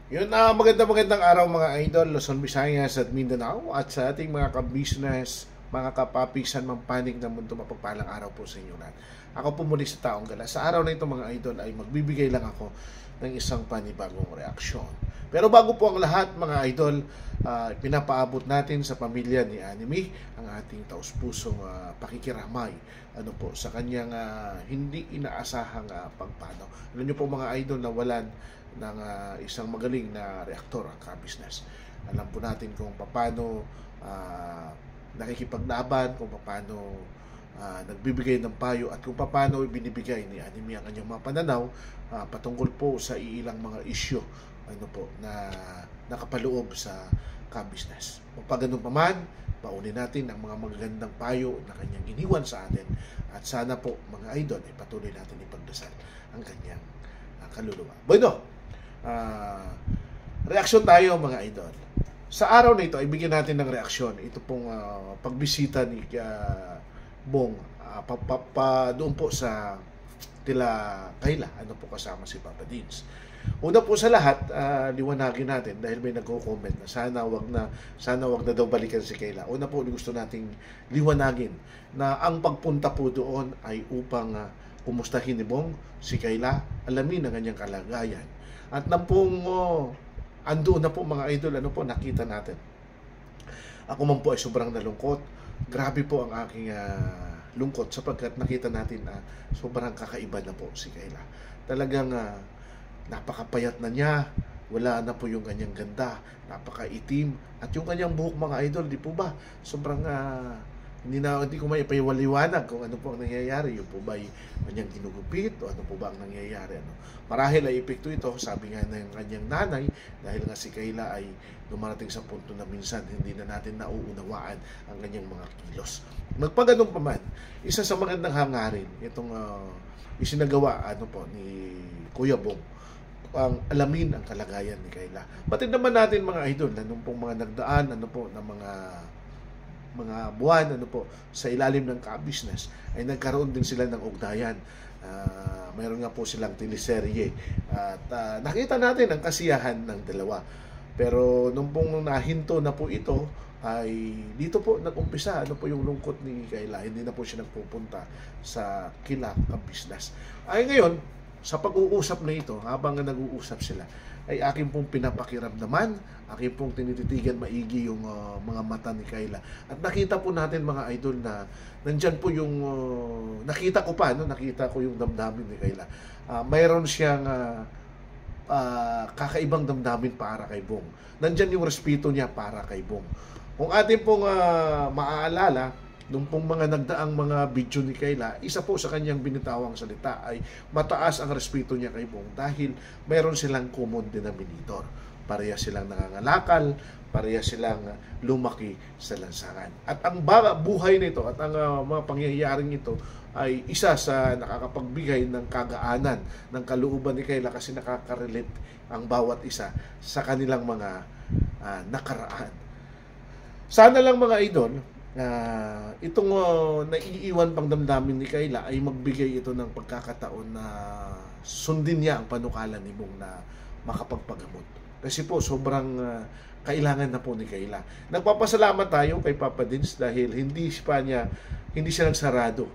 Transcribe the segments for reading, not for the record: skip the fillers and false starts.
Yun na, magandang araw mga idol, Luzon, Visayas at Mindanao at sa ating mga ka-business, mga kapapisan, mampanig ng mundo, mapagpalang araw po sa inyo lahat. Ako po muli sa taong gala. Sa araw na ito mga idol ay magbibigay lang ako ng isang panibagong reaksyon. Pero bago po ang lahat mga idol, pinapaabot natin sa pamilya ni Anime ang ating taus-pusong pakikiramay sa kanyang hindi inaasahang pagpanaw. Alam niyo po mga idol na walan ng isang magaling na reaktor ang ka-business. Alam po natin kung paano nakikipaglaban, kung paano nagbibigay ng payo at kung paano ibinibigay ni Anime ang kanyang mga pananaw patungkol po sa ilang mga isyu na nakapaloob sa ka-business. Magpaganon pa man, paunin natin ang mga magagandang payo na kanyang iniwan sa atin at sana po mga idol ay patuloy natin ipagdasal ang kanyang kaluluwa. Bueno, reaksyon tayo mga idol. Sa araw na ito, ibigyan natin ng reaksyon. Ito pong pagbisita ni Bong doon po sa Tila Kayla. Po kasama si Papa Dins. Una po sa lahat, liwanagin natin dahil may nagko-comment na sana wag na daw balikan si Kayla. Una po, gusto nating liwanagin na ang pagpunta po doon ay upang kumustahin ni Bong si Kayla, alamin ang kanyang kalagayan. At nang pong ando na po mga idol, nakita natin. Ako man po ay sobrang nalungkot. Grabe po ang aking lungkot sapagkat nakita natin sobrang kakaiba na po si Kayla. Talagang napakapayat na niya. Wala na po yung kanyang ganda. Napakaitim. At yung kanyang buhok mga idol, di po ba? Sobrang hindi ko may ipaiwaliwanag kung ano po ang nangyayari. Yung po ba ay kanyang ginugupit o ano po ba ang nangyayari. Marahil ay epekto ito, sabi nga ng kanyang nanay, dahil nga si Kayla ay dumarating sa punto na minsan hindi na natin nauunawaan ang kanyang mga kilos. Magpaganon pa man, isa sa magandang hangarin itong isinagawa ni Kuya Bong, ang alamin ang kalagayan ni Kayla. Pati naman natin mga idol na nung pong mga nagdaan ng mga buwan sa ilalim ng ka-business ay nagkaroon din sila ng ugnayan. Mayroon nga po silang teleserye at nakita natin ang kasiyahan ng dalawa. Pero nung pong nahinto na po ito ay dito po nag-umpisa yung lungkot ni Kayla. Hindi na po siya nagpupunta sa kila ka-business. Ay ngayon, sa pag-uusap na ito, habang nag-uusap sila, ay aking pong pinapakiramdaman, aking pong tinititigan maigi yung mga mata ni Kayla. At nakita po natin mga idol na nandyan po yung, nakita ko yung damdamin ni Kayla. Mayroon siyang kakaibang damdamin para kay Bong. Nandyan yung respeto niya para kay Bong. Kung atin pong maaalala, nung pong mga nagdaang mga video ni Kayla, isa po sa kanyang binitawang salita ay mataas ang respeto niya kay Bong dahil mayroon silang common denominator. Pareha silang nangangalakal, pareha silang lumaki sa lansangan. At ang buhay nito at ang mga pangyayaring ito ay isa sa nakakapagbigay ng kagaanan, ng kalooban ni Kayla kasi nakaka-relate ang bawat isa sa kanilang mga nakaraan. Sana lang mga idol, itong naiiwan pang damdamin ni Kayla ay magbigay ito ng pagkakataon na sundin niya ang panukala ni Bong na makapagpagamot. Kasi po sobrang kailangan na po ni Kayla. Nagpapasalamat tayo kay Papa Dins dahil hindi siya nagsarado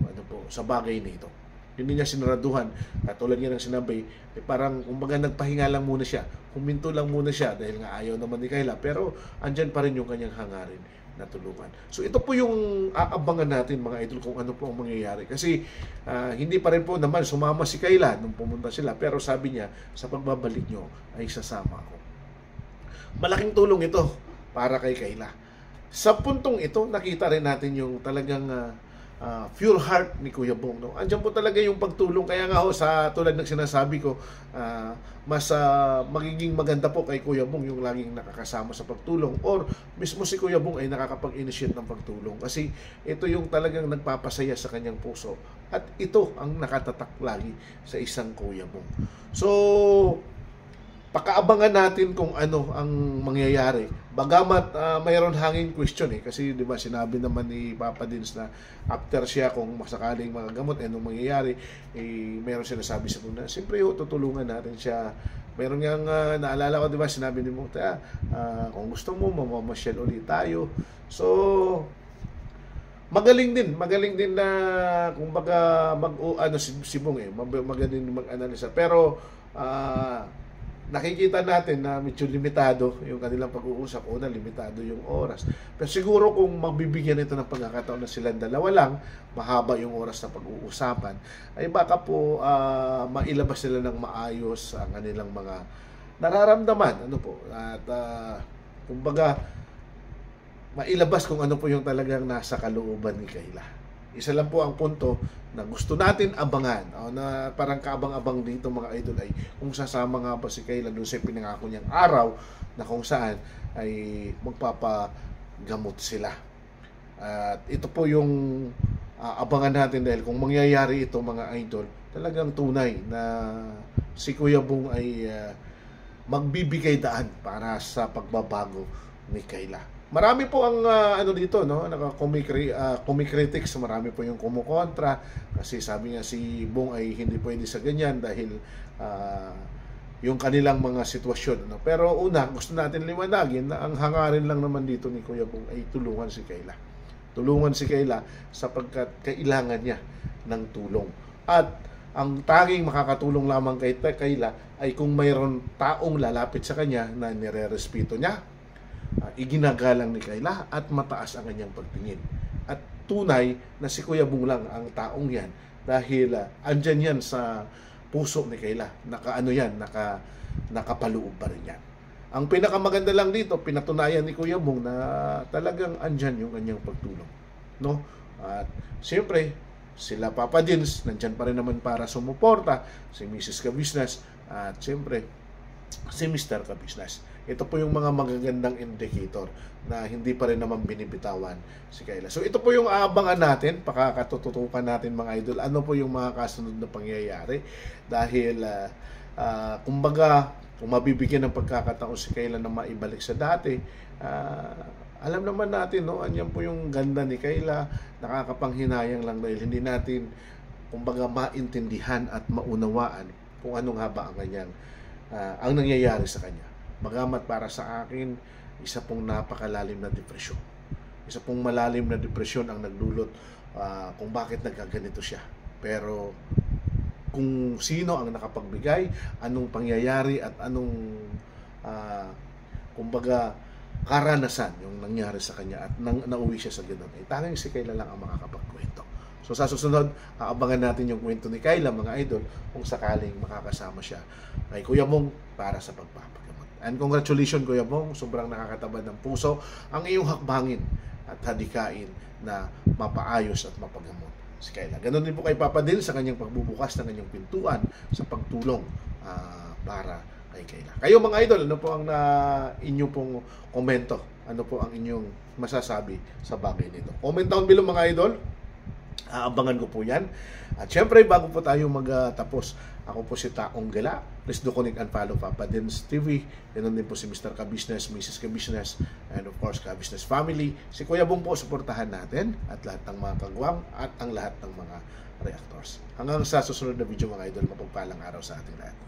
sa bagay nito. Hindi niya sinaraduhan. Tulad niya ng sinabi, parang kumbaga nagpahinga lang muna siya. Huminto lang muna siya dahil nga ayaw naman ni Kayla. Pero andyan pa rin yung kanyang hangarin na tulungan. So ito po yung aabangan natin mga idol kung ano po ang mangyayari. Kasi hindi pa rin po naman sumama si Kayla nung pumunta sila. Pero sabi niya, sa pagbabalik nyo ay sasama ako. Malaking tulong ito para kay Kayla. Sa puntong ito, nakita rin natin yung talagang pure heart ni Kuya Bong. Andiyan po talaga yung pagtulong. Kaya nga sa tulad ng sinasabi ko, mas magiging maganda po kay Kuya Bong yung laging nakakasama sa pagtulong or mismo si Kuya Bong ay nakakapag-initiate ng pagtulong. Kasi ito yung talagang nagpapasaya sa kanyang puso. At ito ang nakatatak lagi sa isang Kuya Bong. So, pakaabangan natin kung ano ang mangyayari. Bagamat mayroon hanging question kasi 'di ba sinabi naman ni Papa Dins na after siya kung masakaling mga gamot anong mangyayari, mayroon sinasabi sa muna. Siyempre tutulungan natin siya, Meron ngang naalala ko, di ba, sinabi ni Bong, kung gusto mo, mamamasyal ulit tayo. So, magaling din na kumbaga ano si Bong magaling mag-analisa. Pero nakikita natin na medyo limitado yung kanilang pag-uusap. Una, limitado yung oras. Pero siguro kung magbibigyan ito ng pagkakataon na silang dalawa lang, mahaba yung oras na pag-uusapan, ay baka po mailabas nila ng maayos ang kanilang mga nararamdaman. Ano po? At kumbaga, mailabas kung ano po yung talagang nasa kalooban ni Kayla. Isa lang po ang punto na gusto natin abangan, na parang kaabang-abang dito mga idol, ay kung sasama nga ba si Kayla doon sa pinangako niyang araw na kung saan ay magpapagamot sila. At ito po yung abangan natin, dahil kung mangyayari ito mga idol, talagang tunay na si Kuya Bong ay magbibigay daan para sa pagbabago ni Kayla. Marami po ang ano dito, no, naka-comic-critics, marami po yung kumukontra kasi sabi nga si Bong ay hindi pwede sa ganyan dahil yung kanilang mga sitwasyon, no. Pero una, gusto natin liwanagin na ang hangarin lang naman dito ni Kuya Bong ay tulungan si Kayla. Tulungan si Kayla sapagkat kailangan niya ng tulong. At ang tanging makakatulong lamang kay Kayla ay kung mayroon taong lalapit sa kanya na nire-respeto niya, iginagalang ni Kayla at mataas ang kanyang pagtingin. At tunay na si Kuya Bong lang ang taong yan, dahil andyan yan sa puso ni Kayla. Nakapaloob pa rin yan. Ang pinakamaganda lang dito, pinatunayan ni Kuya Bong na talagang andyan yung kanyang pagtulong, no? At siyempre, sila Papa Dins, nandyan pa rin naman para sumuporta, si Mrs. Kabisnes, at siyempre, si Mr. Kabisnes. Ito po yung mga magagandang indicator na hindi pa rin naman binibitawan si Kayla. So ito po yung aabangan natin, pakakatututukan natin mga idol, ano po yung mga kasunod na pangyayari. Dahil kumbaga, kung mabibigyan ng pagkakataon si Kayla na maibalik sa dati, alam naman natin, no, anyan po yung ganda ni Kayla, nakakapanghinayang lang dahil hindi natin kumbaga maintindihan at maunawaan kung ano nga ba ang kanyang ang nangyayari sa kanya. Bagamat para sa akin, isa pong napakalalim na depresyon. Isa pong malalim na depresyon ang nagdulot kung bakit nagkaganito siya. Pero kung sino ang nakapagbigay, anong pangyayari at anong kumbaga karanasan yung nangyari sa kanya at nauwi siya sa ganoon, ay tanging si Kayla lang ang makakapagkwento. So sa susunod, aabangan natin yung kwento ni Kayla mga idol, kung sakaling makakasama siya kay Kuya Bong para sa pagpapagamot. And congratulations Kuya Bong, sobrang nakakatabad ng puso ang iyong hakbangin at hadikain na mapaayos at mapagamot si Kayla. Ganon din po kay Papa Dil sa kanyang pagbubukas ng kanyang pintuan sa pagtulong para kay Kayla. Kayo mga idol, ano po ang inyo pong komento? Ano po ang inyong masasabi sa bagay nito? Comment down below mga idol. Aabangan ko po yan. At syempre, bago po tayo magtapos, ako po si Taong Gala. Please do connect and follow Papa Dins TV. Ganun din po si Mr. Kabisnes, Mrs. Kabisnes, and of course, Kabisnes Family. Si Kuya Bong po, suportahan natin at lahat ng mga kagwang at ang lahat ng mga reactors. Hanggang sa susunod na video mga idol, mapagpalang araw sa ating lahat.